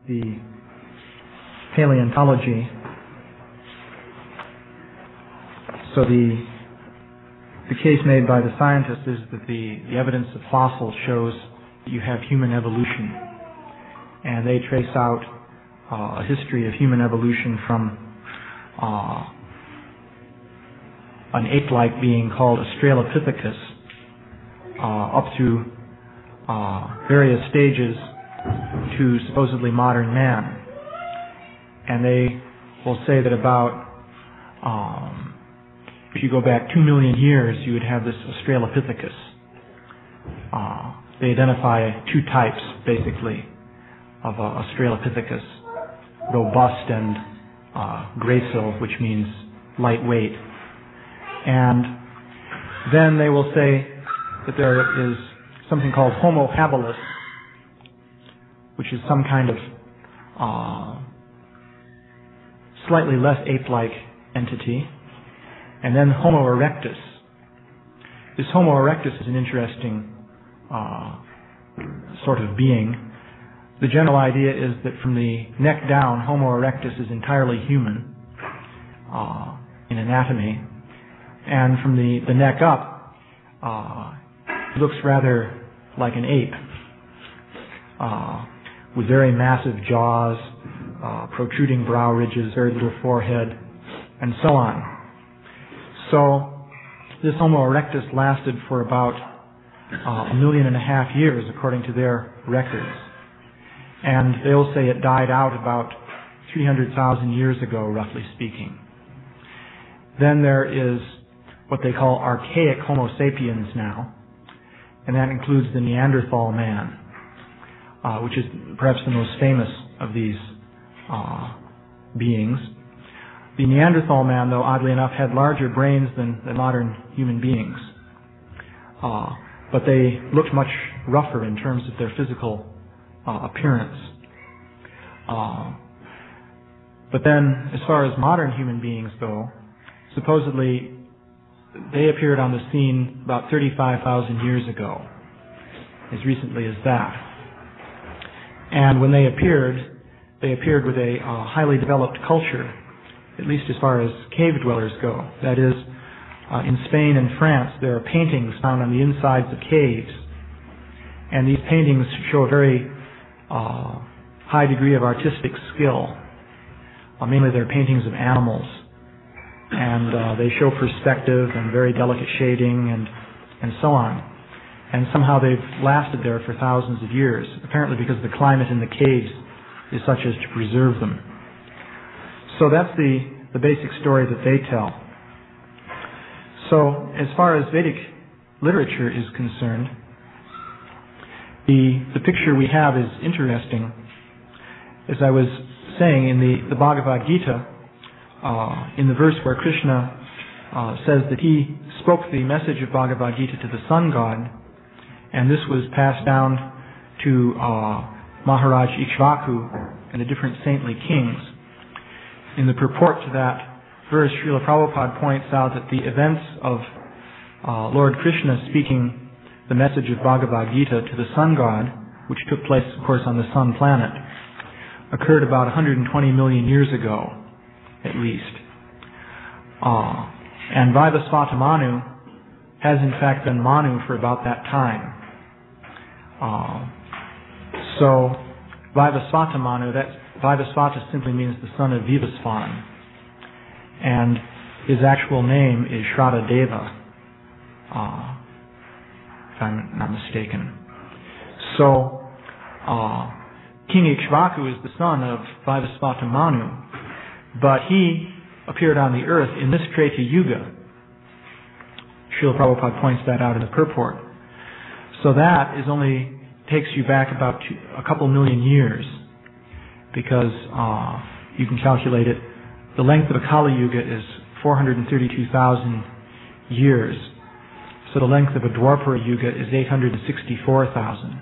the paleontology. So the case made by the scientists is that the evidence of fossils shows that you have human evolution. And they trace out a history of human evolution from an ape-like being called Australopithecus up through various stages to supposedly modern man. And they will say that about, if you go back 2 million years, you would have this Australopithecus. They identify two types, basically, of Australopithecus: robust and gracile, which means lightweight. And then they will say that there is something called Homo habilis, which is some kind of slightly less ape-like entity. And then Homo erectus. This Homo erectus is an interesting sort of being. The general idea is that from the neck down, Homo erectus is entirely human in anatomy. And from the neck up, it looks rather like an ape, with very massive jaws, protruding brow ridges, very little forehead, and so on. So this Homo erectus lasted for about 1.5 million years, according to their records. And they'll say it died out about 300,000 years ago, roughly speaking. Then there is what they call Archaic Homo sapiens now, and that includes the Neanderthal man, which is perhaps the most famous of these beings. The Neanderthal man, though, oddly enough, had larger brains than modern human beings, but they looked much rougher in terms of their physical appearance. But then, as far as modern human beings go, supposedly they appeared on the scene about 35,000 years ago, as recently as that. And when they appeared with a highly developed culture, at least as far as cave dwellers go. That is, in Spain and France, there are paintings found on the insides of caves, and these paintings show a very high degree of artistic skill. Mainly they're paintings of animals, and they show perspective and very delicate shading and so on. And somehow they've lasted there for thousands of years, apparently because the climate in the caves is such as to preserve them. So that's the basic story that they tell. So as far as Vedic literature is concerned, the picture we have is interesting. As I was saying, in the Bhagavad Gita, in the verse where Krishna says that he spoke the message of Bhagavad Gita to the sun god, and this was passed down to Maharaj Ikshvaku and the different saintly kings. In the purport to that verse, Śrīla Prabhupāda points out that the events of Lord Krishna speaking the message of Bhagavad Gita to the sun god, which took place, of course, on the sun planet, occurred about 120 million years ago, at least. And Vaivasvata Manu has in fact been Manu for about that time. So Vaivasvata Manu, Vaivasvata simply means the son of Vivasvan, and his actual name is Shraddha-deva, if I'm not mistaken. So King Ikshvaku is the son of Vaivasvata Manu, but he appeared on the earth in this Treta Yuga. Śrīla Prabhupada points that out in the purport. So that only takes you back about a couple million years, because you can calculate it. The length of a Kali Yuga is 432,000 years. So the length of a Dwapara Yuga is 864,000.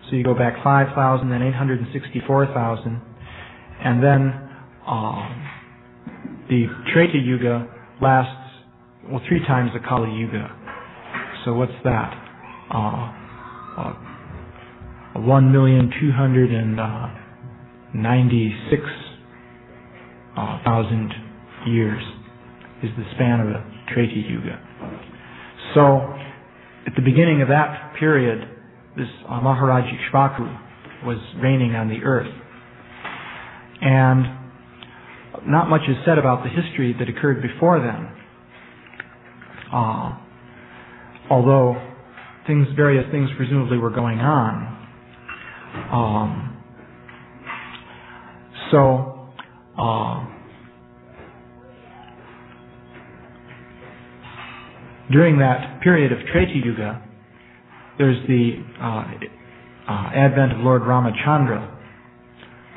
So you go back 5,000, then 864,000, and then the Treta Yuga lasts, 3 times the Kali Yuga. So what's that? 1,200,000 96,000 years is the span of the Treta Yuga. So, at the beginning of that period, this Maharaj Ikshvaku was reigning on the earth. And not much is said about the history that occurred before then. Although various things presumably were going on. During that period of Treta Yuga, there's the advent of Lord Ramachandra,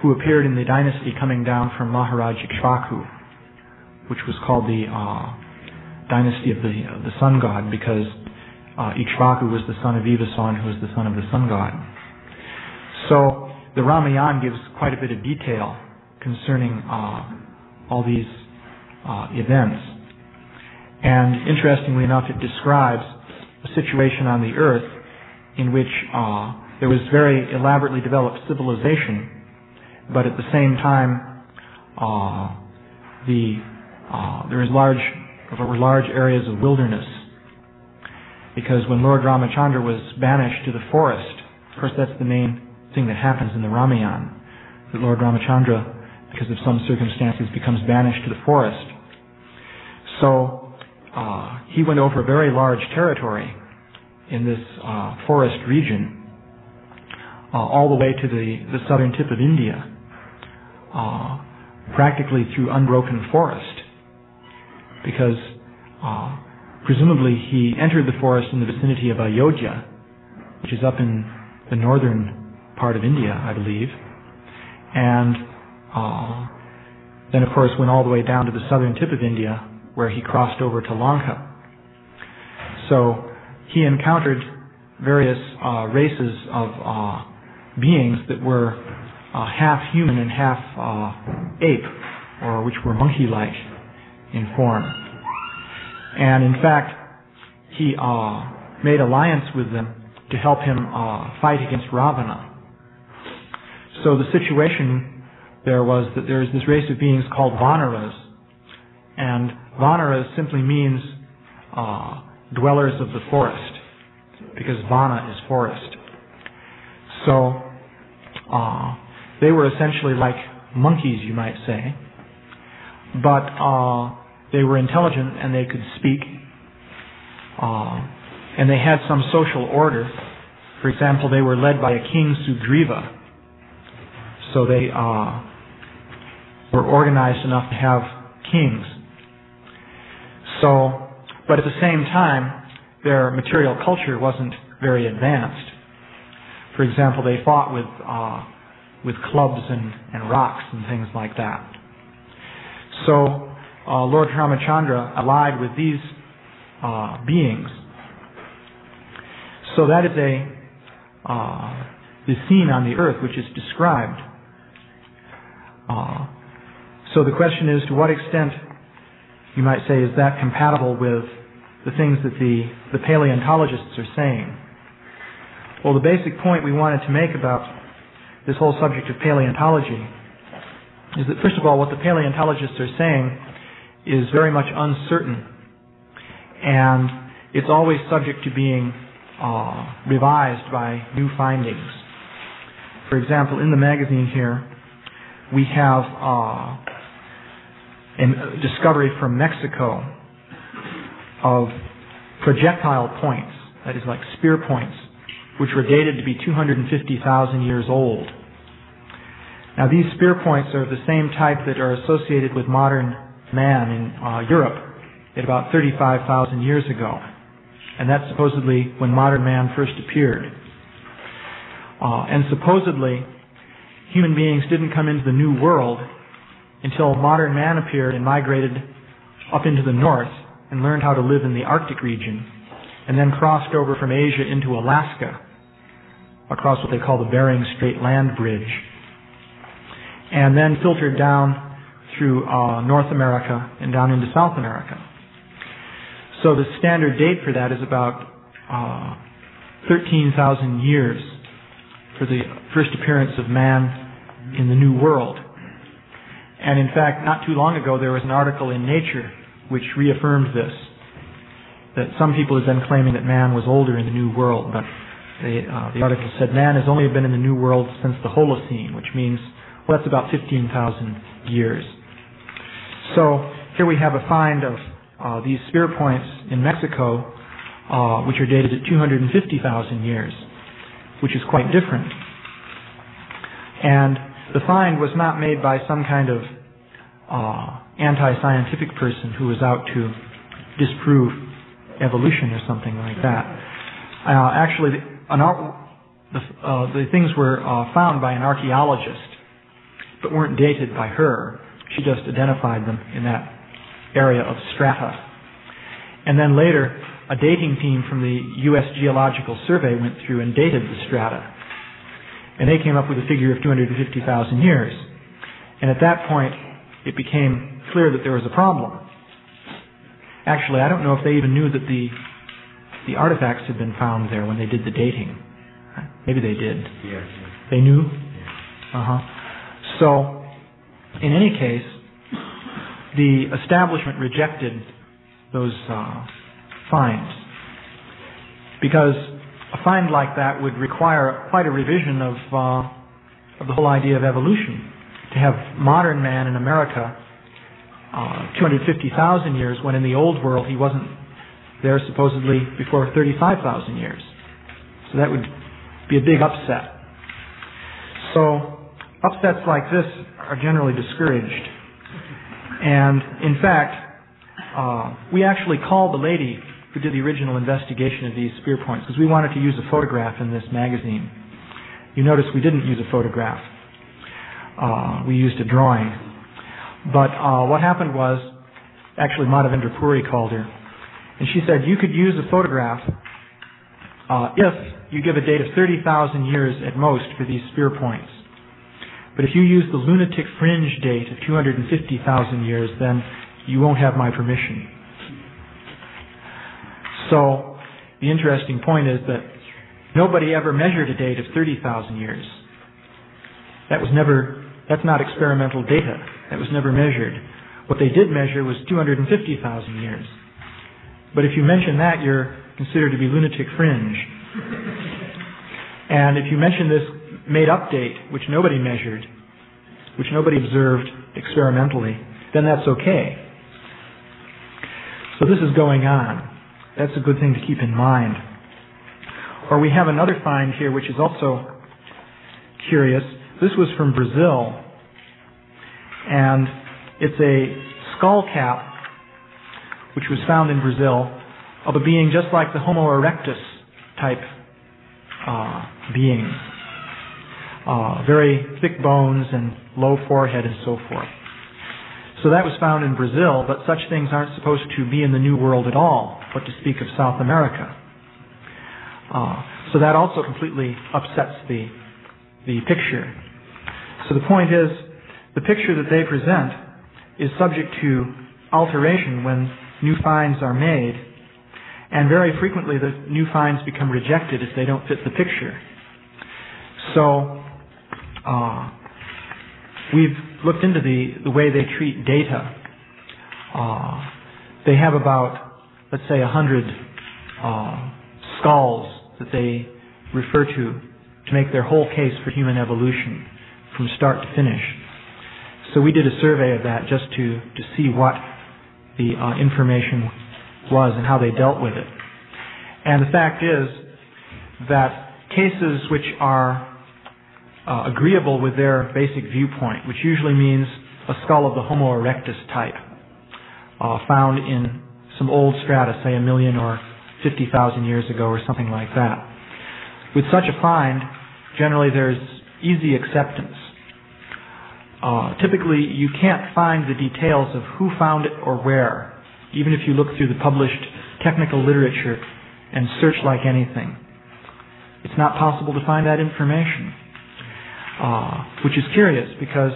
who appeared in the dynasty coming down from Maharaj Ikshvaku, which was called the dynasty of the sun god, because Ikshvaku was the son of Evasan, who was the son of the sun god. So the Ramayana gives quite a bit of detail concerning all these events. And interestingly enough, it describes a situation on the earth in which there was very elaborately developed civilization, but at the same time there were large areas of wilderness. Because when Lord Ramachandra was banished to the forest, of course that's the main thing that happens in the Ramayana, that Lord Ramachandra, because of some circumstances, becomes banished to the forest. So he went over a very large territory in this forest region, all the way to the southern tip of India, practically through unbroken forest, because presumably he entered the forest in the vicinity of Ayodhya, which is up in the northern part of India, I believe, and then of course went all the way down to the southern tip of India, where he crossed over to Lanka. So he encountered various races of beings that were half human and half ape, or which were monkey-like in form. And in fact, he made alliance with them to help him fight against Ravana. So the situation there was that there is this race of beings called Vanaras, and Vanaras simply means dwellers of the forest, because Vana is forest. So they were essentially like monkeys, you might say, but they were intelligent and they could speak, and they had some social order. For example, they were led by a king Sugriva, so they were organized enough to have kings. So, but at the same time, their material culture wasn't very advanced. For example, they fought with clubs and rocks and things like that. So Lord Ramachandra allied with these beings. So that is the scene on the earth which is described. So the question is, to what extent, you might say, is that compatible with the things that the paleontologists are saying? Well, the basic point we wanted to make about this whole subject of paleontology is that, first of all, what the paleontologists are saying is very much uncertain, and it's always subject to being revised by new findings. For example, in the magazine here, we have a discovery from Mexico of projectile points, that is like spear points, which were dated to be 250,000 years old. Now these spear points are of the same type that are associated with modern man in Europe at about 35,000 years ago. And that's supposedly when modern man first appeared. And supposedly human beings didn't come into the New World until modern man appeared and migrated up into the north and learned how to live in the Arctic region, and then crossed over from Asia into Alaska, across what they call the Bering Strait Land Bridge, and then filtered down through North America and down into South America. So the standard date for that is about 13,000 years for the first appearance of man in the New World. And in fact, not too long ago, there was an article in Nature which reaffirmed this, that some people have been claiming that man was older in the New World, but the article said man has only been in the New World since the Holocene, which means, well, that's about 15,000 years. So here we have a find of these spear points in Mexico, which are dated at 250,000 years, which is quite different. And the find was not made by some kind of anti-scientific person who was out to disprove evolution or something like that. Actually, the things were found by an archaeologist, but weren't dated by her. She just identified them in that area of strata. And then later, a dating team from the U.S. Geological Survey went through and dated the strata. And they came up with a figure of 250,000 years. And at that point, it became clear that there was a problem. Actually, I don't know if they even knew that the artifacts had been found there when they did the dating. Maybe they did. Yes. They knew? Yes. So, in any case, the establishment rejected those finds, because a find like that would require quite a revision of the whole idea of evolution. To have modern man in America 250,000 years, when in the old world he wasn't there supposedly before 35,000 years. So that would be a big upset. So upsets like this are generally discouraged. And in fact, we actually called the lady who did the original investigation of these spear points, because we wanted to use a photograph in this magazine. You notice we didn't use a photograph. We used a drawing. But what happened was, actually Madhavendra Puri called her, and she said, you could use a photograph if you give a date of 30,000 years at most for these spear points. But if you use the lunatic fringe date of 250,000 years, then you won't have my permission. So the interesting point is that nobody ever measured a date of 30,000 years. That's not experimental data. That was never measured. What they did measure was 250,000 years. But if you mention that, you're considered to be lunatic fringe. And if you mention this made-up date, which nobody measured, which nobody observed experimentally, then that's okay. So this is going on. That's a good thing to keep in mind. Or we have another find here which is also curious. This was from Brazil, and it's a skull cap which was found in Brazil of a being just like the Homo Erectus type being. Very thick bones and low forehead and so forth. So that was found in Brazil, but such things aren't supposed to be in the New World at all, what to speak of South America. So that also completely upsets the picture. So the point is, the picture that they present is subject to alteration when new finds are made, and very frequently the new finds become rejected if they don't fit the picture. So we've looked into the way they treat data. They have about, let's say, 100 skulls that they refer to make their whole case for human evolution from start to finish. So we did a survey of that just to see what the information was and how they dealt with it. And the fact is that cases which are agreeable with their basic viewpoint, which usually means a skull of the Homo Erectus type, found in some old strata, say 1 million or 50,000 years ago or something like that. With such a find, generally there's easy acceptance. Typically, you can't find the details of who found it or where, even if you look through the published technical literature and search like anything. It's not possible to find that information, which is curious, because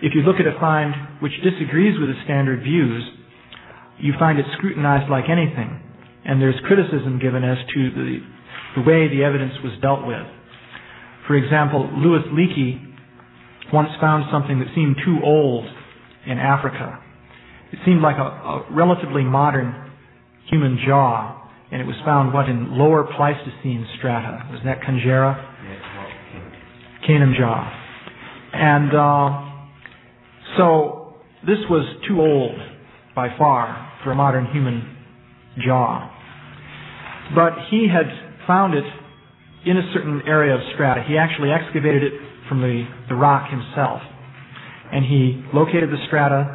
if you look at a find which disagrees with the standard views, you find it scrutinized like anything, and there's criticism given as to the way the evidence was dealt with. For example, Louis Leakey once found something that seemed too old in Africa. It seemed like a relatively modern human jaw, and it was found, in lower Pleistocene strata. Was that Conjera? Canaan jaw. And so this was too old by far for a modern human jaw. But he had found it in a certain area of strata. He actually excavated it from the rock himself. And he located the strata,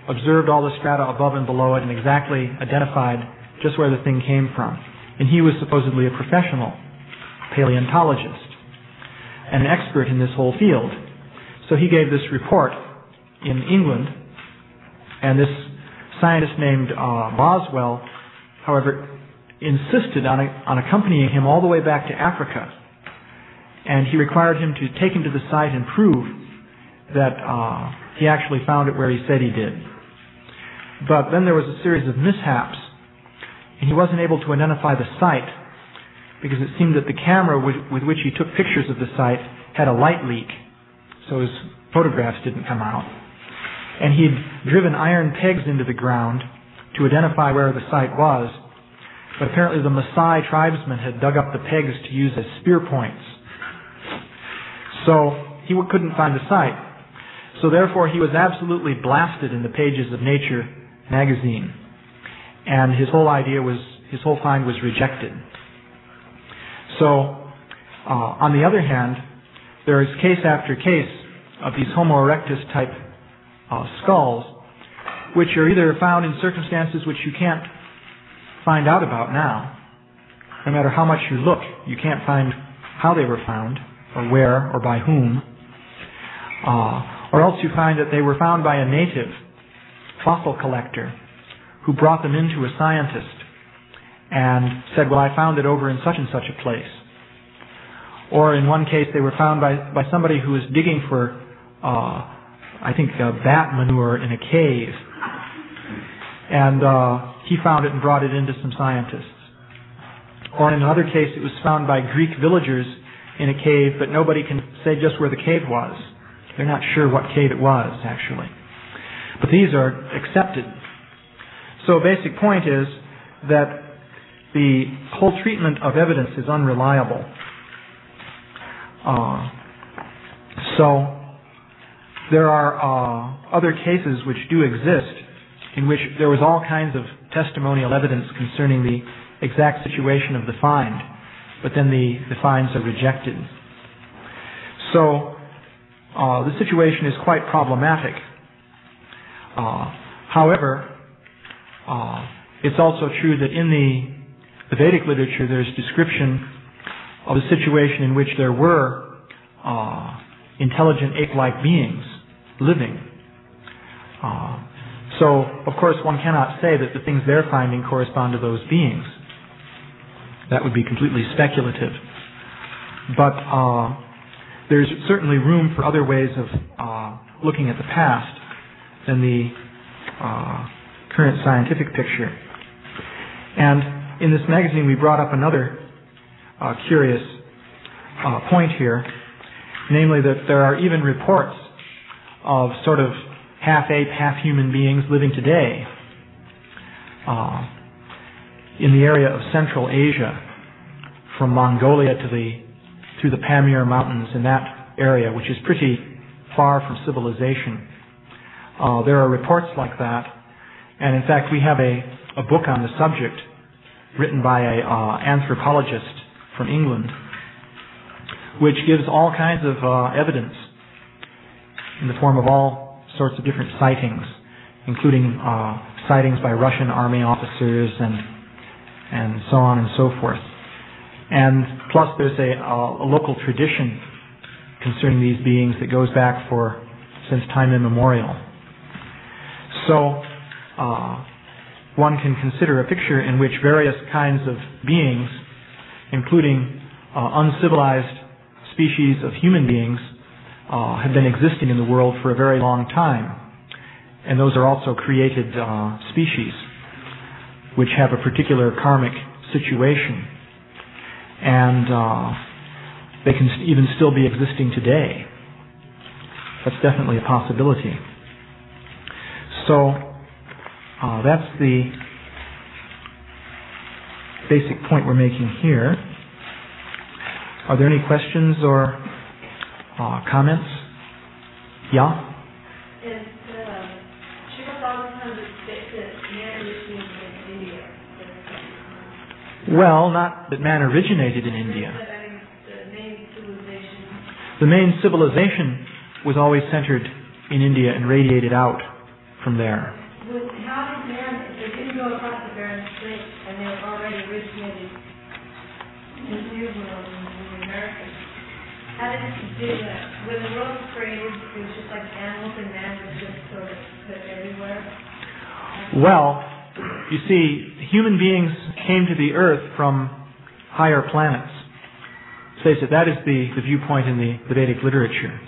observed all the strata above and below it, and exactly identified just where the thing came from. And he was supposedly a professional paleontologist and an expert in this whole field. So he gave this report in England, and this scientist named Boswell, however, insisted on accompanying him all the way back to Africa. And he required him to take him to the site and prove that he actually found it where he said he did. But then there was a series of mishaps, and he wasn't able to identify the site because it seemed that the camera with which he took pictures of the site had a light leak, so his photographs didn't come out. And he'd driven iron pegs into the ground to identify where the site was, but apparently the Maasai tribesmen had dug up the pegs to use as spear points. So he couldn't find the site. So therefore he was absolutely blasted in the pages of Nature magazine. And his whole find was rejected. So, on the other hand, there is case after case of these Homo erectus type skulls, which are either found in circumstances which you can't find out about now. No matter how much you look, you can't find how they were found, or where, or by whom. Or else you find that they were found by a native fossil collector who brought them into a scientist and said, well, I found it over in such and such a place. Or in one case, they were found by somebody who was digging for, bat manure in a cave. And he found it and brought it into some scientists. Or in another case, it was found by Greek villagers in a cave, but nobody can say just where the cave was. They're not sure what cave it was, actually. But these are accepted. So a basic point is that the whole treatment of evidence is unreliable. So there are other cases which do exist in which there was all kinds of testimonial evidence concerning the exact situation of the find, but then the finds are rejected. So the situation is quite problematic. However, it's also true that in the Vedic literature there's description of a situation in which there were intelligent ape-like beings living. So, of course, one cannot say that the things they're finding correspond to those beings. That would be completely speculative. But there's certainly room for other ways of looking at the past than the current scientific picture. And in this magazine we brought up another curious point here, namely that there are even reports of sort of half-ape, half-human beings living today in the area of Central Asia, from Mongolia through the Pamir Mountains in that area, which is pretty far from civilization. There are reports like that, and in fact we have a book on the subject written by an anthropologist from England, which gives all kinds of evidence in the form of all sorts of different sightings, including sightings by Russian army officers and so on and so forth. And plus there's a local tradition concerning these beings that goes back since time immemorial. So one can consider a picture in which various kinds of beings, including uncivilized species of human beings, have been existing in the world for a very long time. And those are also created species which have a particular karmic situation. And they can even still be existing today. That's definitely a possibility. So that's the basic point we're making here. Are there any questions or comments? Yeah? Is Śrīla Bhagavatam that man originated in India? Well, not that man originated in India. The main civilization was always centered in India and radiated out from there. How did man, they didn't go across the Bering Strait and they were already originated in the New World, in the Americas? How did it do that? When the world was created, it was just like animals and man was just sort of put everywhere? Well, you see, human beings came to the earth from higher planets. Face it, that is the viewpoint in the Vedic literature.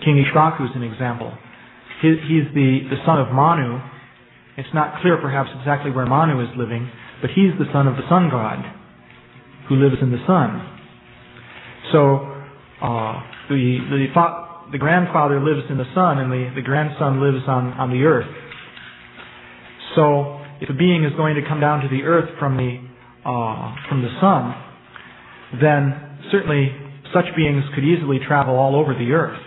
King Ishvaku is an example. He's the son of Manu. It's not clear perhaps exactly where Manu is living, but he's the son of the sun god who lives in the sun. So the grandfather lives in the sun and the grandson lives on the earth. So if a being is going to come down to the earth from the sun, then certainly such beings could easily travel all over the earth.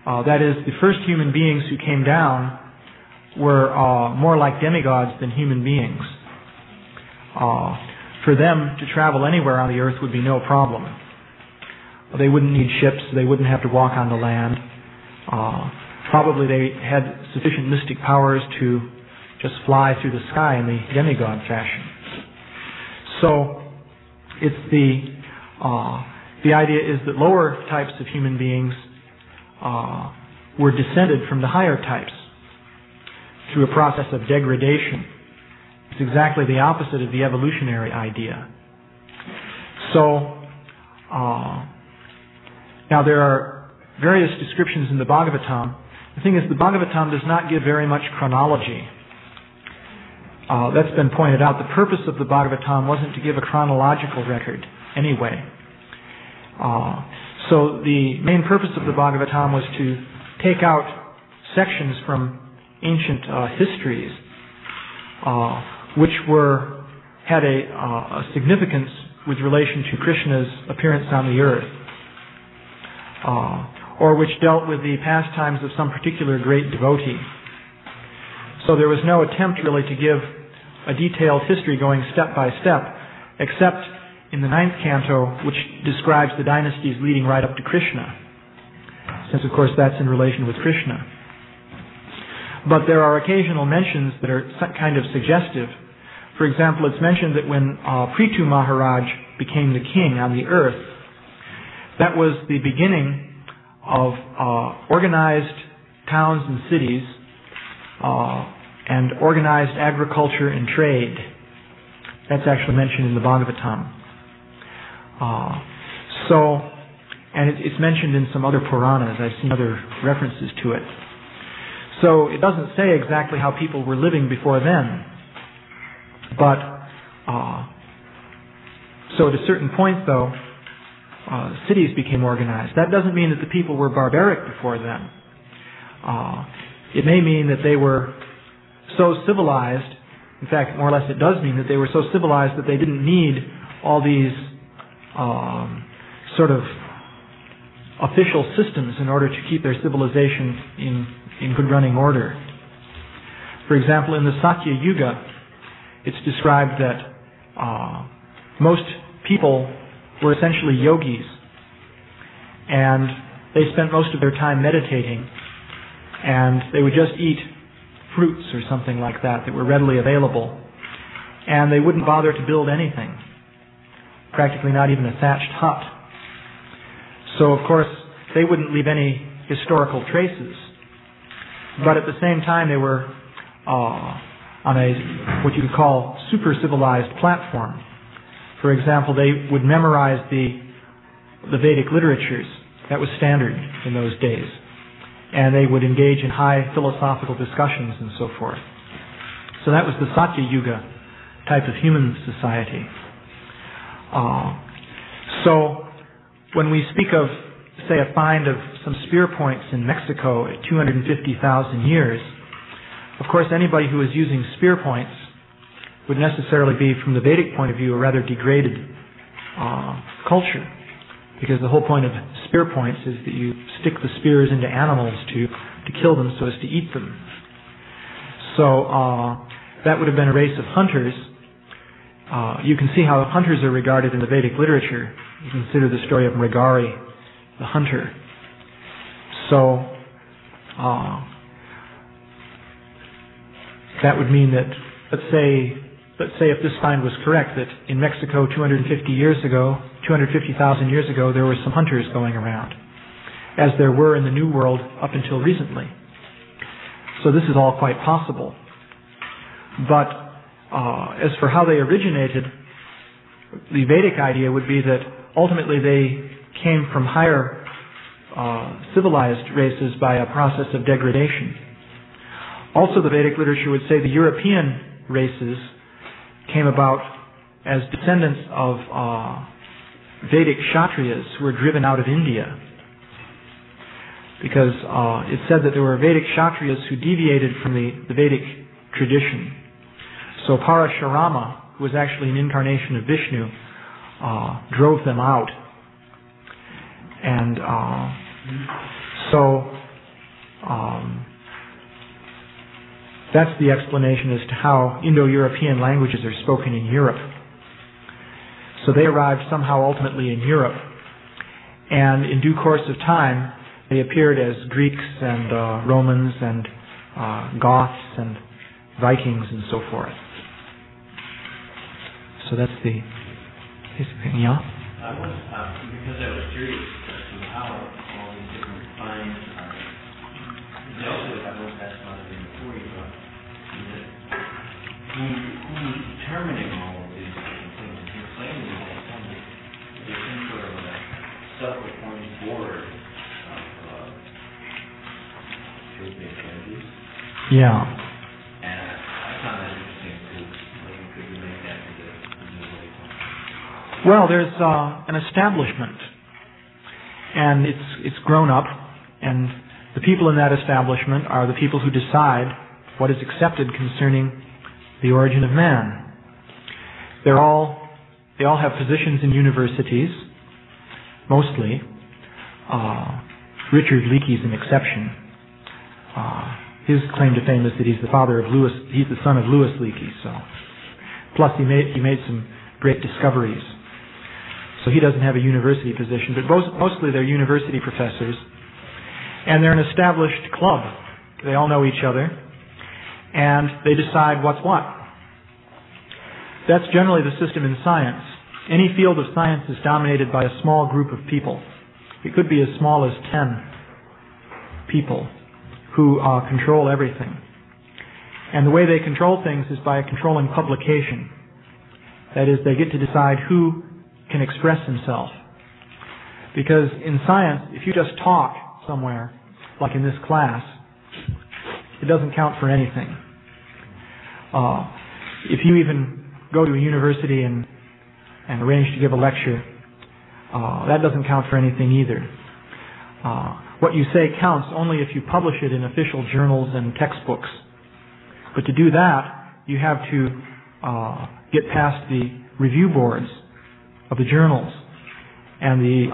That is, the first human beings who came down were more like demigods than human beings. For them to travel anywhere on the earth would be no problem. They wouldn't need ships, they wouldn't have to walk on the land. Probably they had sufficient mystic powers to just fly through the sky in the demigod fashion. So it's the idea is that lower types of human beings were descended from the higher types through a process of degradation. It's exactly the opposite of the evolutionary idea. So now there are various descriptions in the Bhagavatam. The thing is, the Bhagavatam does not give very much chronology. That's been pointed out. The purpose of the Bhagavatam wasn't to give a chronological record anyway. So the main purpose of the Bhagavatam was to take out sections from ancient histories which had a significance with relation to Krishna's appearance on the earth, or which dealt with the pastimes of some particular great devotee. So there was no attempt really to give a detailed history going step by step, except in the 9th canto, which describes the dynasties leading right up to Krishna, since of course that's in relation with Krishna. But there are occasional mentions that are kind of suggestive. For example, it's mentioned that when Prithu Maharaj became the king on the earth, that was the beginning of organized towns and cities and organized agriculture and trade. That's actually mentioned in the Bhagavatam. And it's mentioned in some other Puranas. I've seen other references to it. So it doesn't say exactly how people were living before then. But, so at a certain point though, cities became organized. That doesn't mean that the people were barbaric before then. It may mean that they were so civilized, in fact, more or less it does mean that they were so civilized that they didn't need all these sort of official systems in order to keep their civilization in good running order. For example, in the Satya Yuga, it's described that most people were essentially yogis, and they spent most of their time meditating, and they would just eat fruits or something like that were readily available, and they wouldn't bother to build anything, practically not even a thatched hut. So of course they wouldn't leave any historical traces, but at the same time they were on what you could call super civilized platform. For example, they would memorize the Vedic literatures. That was standard in those days. And they would engage in high philosophical discussions and so forth. So that was the Satya Yuga type of human society. So when we speak of, say, a find of some spear points in Mexico at 250,000 years, of course anybody who is using spear points would necessarily be, from the Vedic point of view, a rather degraded culture. Because the whole point of spear points is that you stick the spears into animals to kill them so as to eat them. So that would have been a race of hunters. You can see how hunters are regarded in the Vedic literature. You consider the story of Mrigari, the hunter. So that would mean that, let's say if this find was correct, that in Mexico 250,000 years ago, there were some hunters going around, as there were in the New World up until recently. So this is all quite possible. But as for how they originated, the Vedic idea would be that ultimately they came from higher civilized races by a process of degradation. Also, the Vedic literature would say the European races came about as descendants of Vedic Kshatriyas who were driven out of India. Because it said that there were Vedic Kshatriyas who deviated from the Vedic tradition. So Parashurama, who was actually an incarnation of Vishnu, drove them out. And that's the explanation as to how Indo-European languages are spoken in Europe. So they arrived somehow ultimately in Europe. And in due course of time, they appeared as Greeks and Romans and Goths and Vikings and so forth. So that's the basic thing. Yeah? Because I was curious as to how all these different finds are dealt with. I won't ask about it before you, but who's determining all of these different things? You're claiming that there's some sort of a self-appointed board of truth-based entities. Yeah. And I found that interesting too. Could you make that into the way? Well, there's an establishment, and it's grown up, and the people in that establishment are the people who decide what is accepted concerning the origin of man. They all have positions in universities, mostly. Richard Leakey's an exception. His claim to fame is that he's the son of Louis Leakey. So, plus he made some great discoveries. So he doesn't have a university position, but mostly they're university professors, and they're an established club. They all know each other, and they decide what's what. That's generally the system in science. Any field of science is dominated by a small group of people. It could be as small as 10 people who control everything. And the way they control things is by controlling publication. That is, they get to decide who can express himself. Because in science, if you just talk somewhere, like in this class, it doesn't count for anything. If you even go to a university and arrange to give a lecture, that doesn't count for anything either. What you say counts only if you publish it in official journals and textbooks. But to do that, you have to get past the review boards of the journals, and the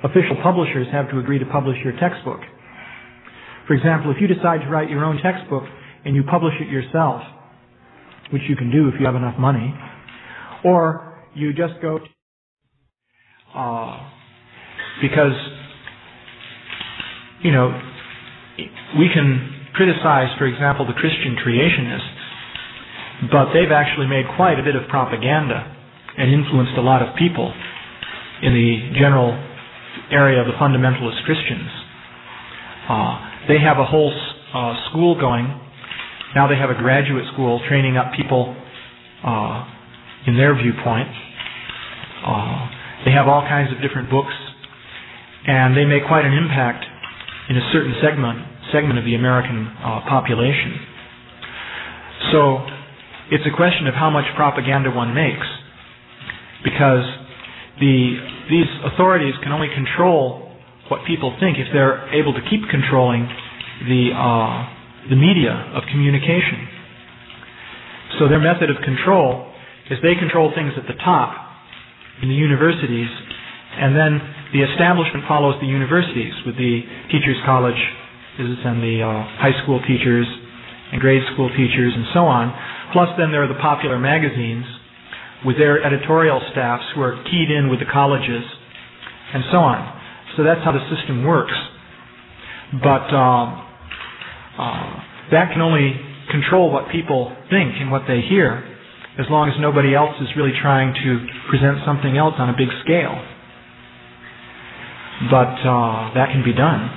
official publishers have to agree to publish your textbook. For example, if you decide to write your own textbook and you publish it yourself, which you can do if you have enough money, or you just go because, we can criticize, for example, the Christian creationists, but they've actually made quite a bit of propaganda and influenced a lot of people in the general area of the fundamentalist Christians. They have a whole school going. Now they have a graduate school training up people in their viewpoint. They have all kinds of different books, and they make quite an impact in a certain segment of the American population. So it's a question of how much propaganda one makes, because these authorities can only control what people think if they're able to keep controlling the media of communication. So their method of control is they control things at the top in the universities, and then the establishment follows the universities with the teachers' colleges and the high school teachers and grade school teachers and so on. Plus then there are the popular magazines with their editorial staffs who are keyed in with the colleges and so on. So that's how the system works. But that can only control what people think and what they hear, as long as nobody else is really trying to present something else on a big scale. But that can be done.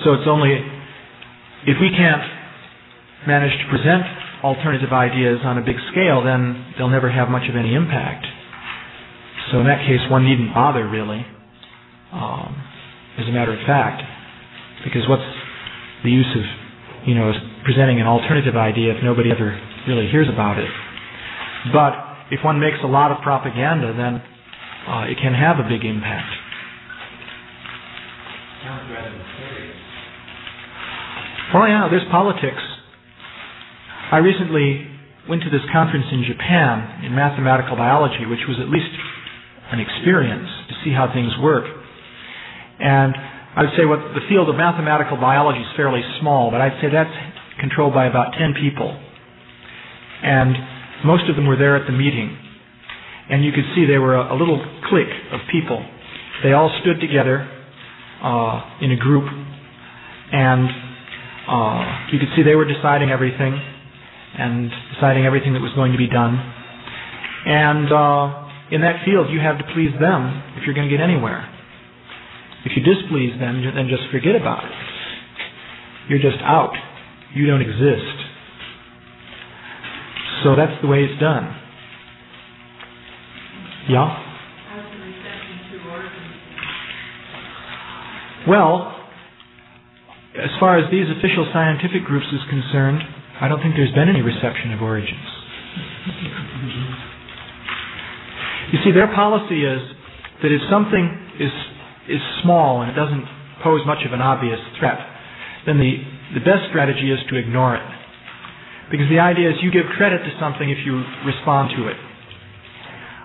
So it's only if we can't manage to present alternative ideas on a big scale, then they'll never have much of any impact. So in that case, one needn't bother really, as a matter of fact, because what's the use of presenting an alternative idea if nobody ever really hears about it? But if one makes a lot of propaganda, then it can have a big impact. Sounds rather mysterious. Well, yeah, there's politics. I recently went to this conference in Japan in mathematical biology, which was at least an experience to see how things work. And I would say the field of mathematical biology is fairly small, but I'd say that's controlled by about 10 people. And most of them were there at the meeting. And you could see they were a little clique of people. They all stood together in a group, and you could see they were deciding everything that was going to be done. And in that field, you have to please them if you're going to get anywhere. If you displease them, then just forget about it. You're just out. You don't exist. So that's the way it's done. Yeah? How's the reception to origins? Well, as far as these official scientific groups is concerned, I don't think there's been any reception of origins. You see, their policy is that if something is small and it doesn't pose much of an obvious threat, then the best strategy is to ignore it. Because the idea is you give credit to something if you respond to it.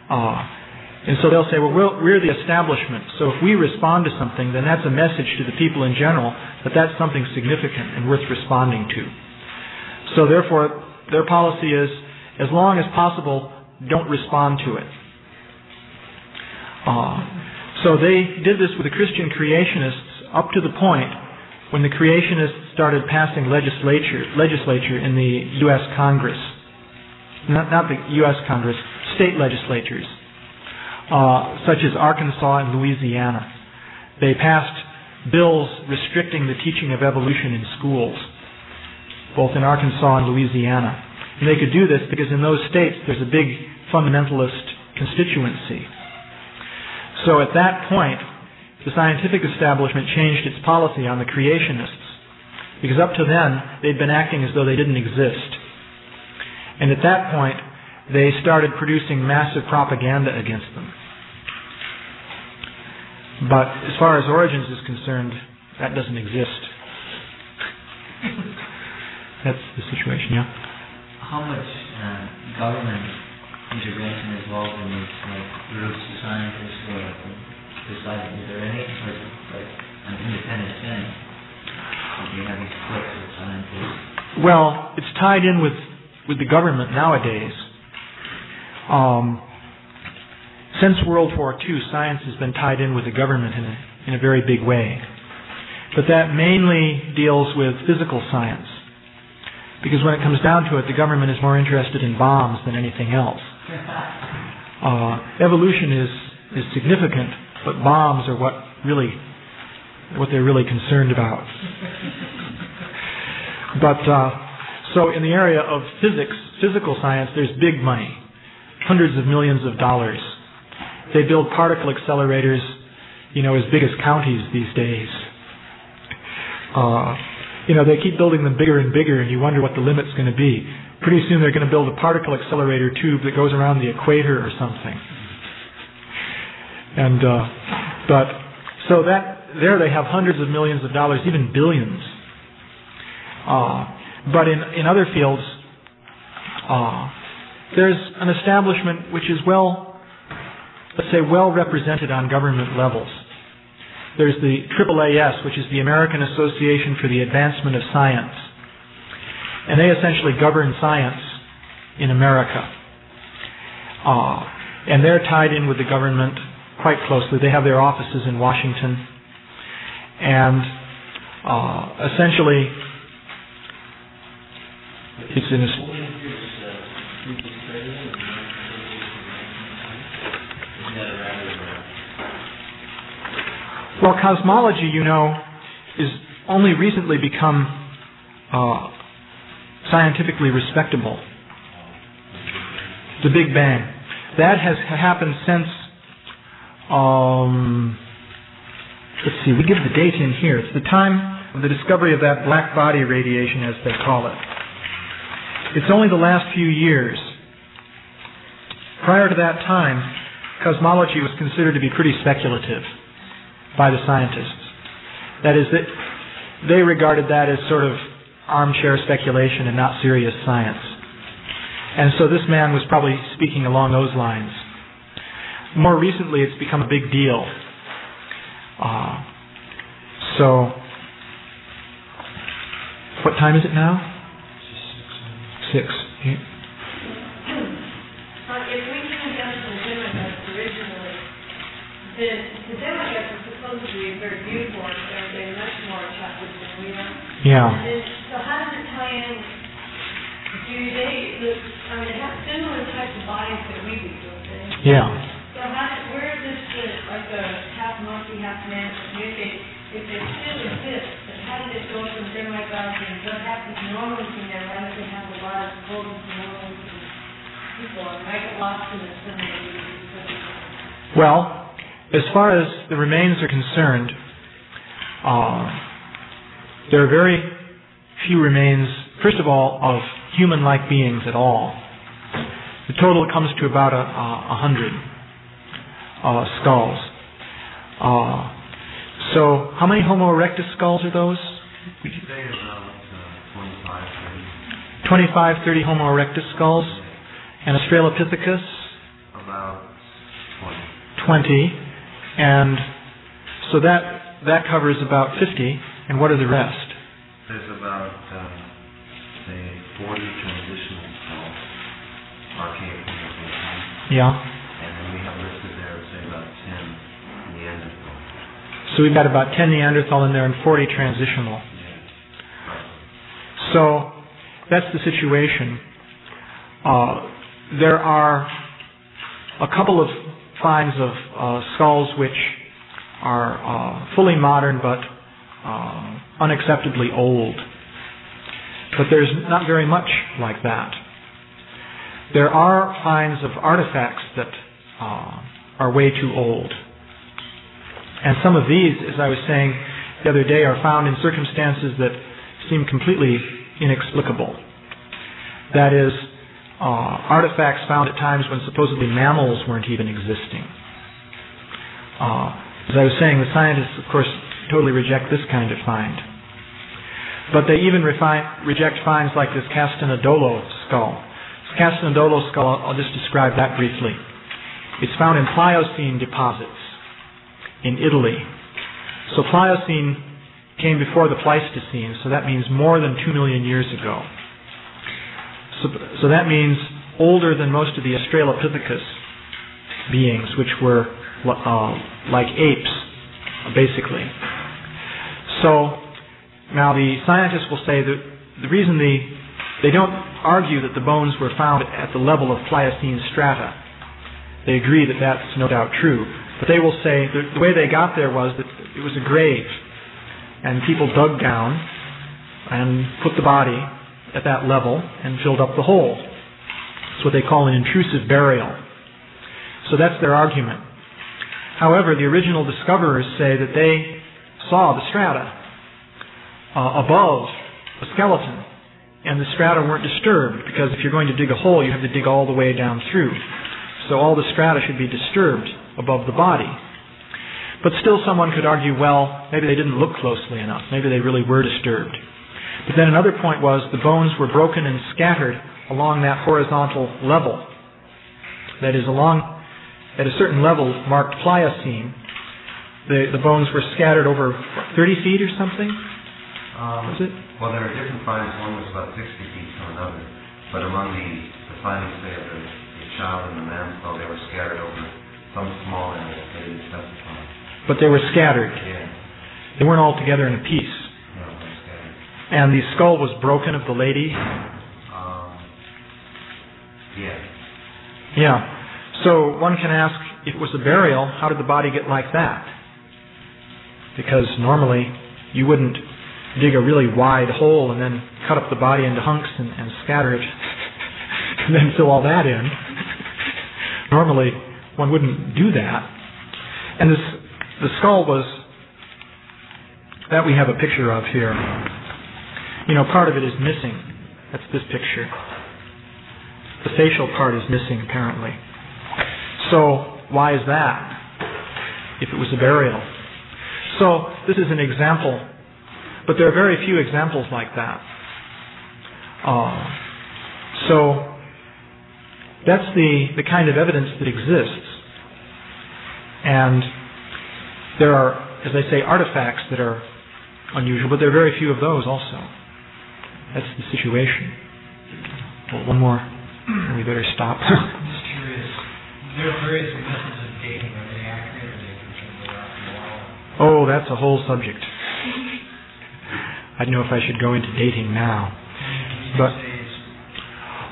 And so they'll say, well, we're the establishment, so if we respond to something, then that's a message to the people in general that that's something significant and worth responding to. So therefore, their policy is, as long as possible, don't respond to it. So they did this with the Christian creationists up to the point when the creationists started passing legislature in the U.S. Congress. Not the U.S. Congress, state legislatures, such as Arkansas and Louisiana. They passed bills restricting the teaching of evolution in schools, both in Arkansas and Louisiana. And they could do this because in those states there's a big fundamentalist constituency. So at that point, the scientific establishment changed its policy on the creationists, because up to then they'd been acting as though they didn't exist. And at that point, they started producing massive propaganda against them. But as far as origins is concerned, that doesn't exist. That's the situation, yeah? How much government intervention is involved in these groups of scientists who are deciding? Is there any like an independent thing? Do you have these cliques of scientists? Well, it's tied in with the government nowadays. Since World War II, science has been tied in with the government in a very big way. But that mainly deals with physical science. Because when it comes down to it, the government is more interested in bombs than anything else. Evolution is significant, but bombs are what they're really concerned about. But so in the area of physical science, there's big money, hundreds of millions of dollars. They build particle accelerators, as big as counties these days. They keep building them bigger and bigger, and you wonder what the limit's going to be. Pretty soon they're going to build a particle accelerator tube that goes around the equator or something. And but So there they have hundreds of millions of dollars, even billions. But in other fields, there's an establishment which is well represented on government levels. There's the AAAS, which is the American Association for the Advancement of Science. And they essentially govern science in America. And they're tied in with the government quite closely. They have their offices in Washington. And essentially, it's in a... Well, cosmology, is only recently become scientifically respectable. The Big Bang. That has happened since, let's see, we give the date in here. It's the time of the discovery of that black body radiation, as they call it. It's only the last few years. Prior to that time, cosmology was considered to be pretty speculative by the scientists. That is, that they regarded that as sort of armchair speculation and not serious science. And so this man was probably speaking along those lines. More recently, it's become a big deal. So, what time is it now? 6. Yeah. If we can get to the demigods originally, the demigods are supposed to be very beautiful and they're much more attractive than we are. Yeah. So how does it tie in? They have similar types of bodies that we do, don't they? Yeah. So where does this, like the half monkey, half man, if they still exist, then how did it go from demigods and what happens normally to them? Why don't they have a lot of golden normally to people and make it lost in the similar? Well, as far as the remains are concerned, there are very few remains, first of all, of human-like beings at all. The total comes to about 100 skulls. So, how many Homo erectus skulls are those? They say about 25, 30 Homo erectus skulls. And Australopithecus? About 20. And so that covers about 50. And what are the rest? There's about, say, 40 transitional skulls. Archaic. Yeah. And then we have listed there, say, about 10 Neanderthal. So we've got about 10 Neanderthal in there and 40 transitional. So that's the situation. There are a couple of finds of skulls which are fully modern but unacceptably old. But there's not very much like that. There are finds of artifacts that are way too old. And some of these, as I was saying the other day, are found in circumstances that seem completely inexplicable. That is, artifacts found at times when supposedly mammals weren't even existing. As I was saying, the scientists, of course, totally reject this kind of find. But they even reject finds like this Castanedolo skull. This Castanedolo skull, I'll just describe that briefly. It's found in Pliocene deposits in Italy. So Pliocene came before the Pleistocene, so that means more than 2 million years ago. So that means older than most of the Australopithecus beings, which were like apes, basically. So now the scientists will say that the reason they don't argue that the bones were found at the level of Pliocene strata. They agree that that's no doubt true. But they will say that the way they got there was that it was a grave, and people dug down and put the body at that level and filled up the hole. It's what they call an intrusive burial. So that's their argument. However, the original discoverers say that they saw the strata above a skeleton, and the strata weren't disturbed, because if you're going to dig a hole, you have to dig all the way down through. So all the strata should be disturbed above the body. But still someone could argue, well, maybe they didn't look closely enough. Maybe they really were disturbed. But then another point was the bones were broken and scattered along that horizontal level. That is, at a certain level marked Pliocene, the bones were scattered over 30 feet or something? Was it? Well, there are different findings. One was about 60 feet to another. But among the findings, say, of the child and the man skull, they were scattered over some small area. They didn't specify. But they were scattered. Yeah. They weren't all together in a piece. No, they were scattered. And the skull was broken of the lady? Yeah. Yeah. So one can ask, if it was a burial, how did the body get like that? Because normally you wouldn't dig a really wide hole and then cut up the body into hunks and scatter it and then fill all that in. Normally one wouldn't do that. And the skull was, that we have a picture of here. Part of it is missing. That's this picture. The facial part is missing, apparently. So, why is that? If it was a burial. So, this is an example. But there are very few examples like that. So, that's the kind of evidence that exists. And there are, as I say, artifacts that are unusual, but there are very few of those also. That's the situation. Well, one more. We better stop. I'm just curious. There are various methods of dating. Are they accurate or are they completely off the wall? Oh, that's a whole subject. I don't know if I should go into dating now. But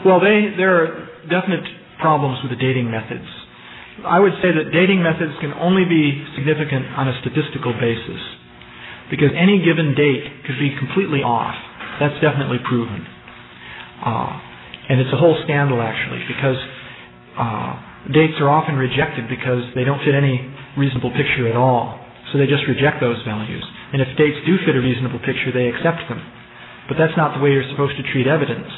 well, there are definite problems with the dating methods. I would say that dating methods can only be significant on a statistical basis, because any given date could be completely off. That's definitely proven. And it's a whole scandal, actually, because dates are often rejected because they don't fit any reasonable picture at all. So they just reject those values. And if dates do fit a reasonable picture, they accept them. But that's not the way you're supposed to treat evidence.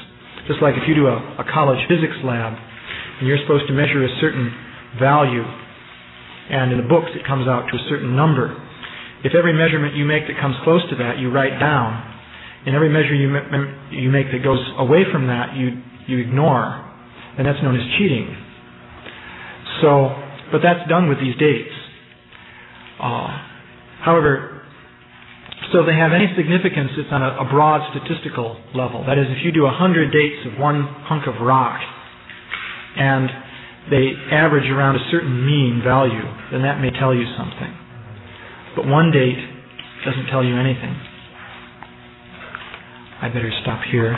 Just like if you do a college physics lab, and you're supposed to measure a certain value, and in the books it comes out to a certain number. If every measurement you make that comes close to that, you write down, and every measure you make that goes away from that, you ignore, and that's known as cheating. So, but that's done with these dates. However, so if they have any significance, it's on a broad statistical level. That is, if you do 100 dates of one hunk of rock, and they average around a certain mean value, then that may tell you something. But one date doesn't tell you anything. I better stop here.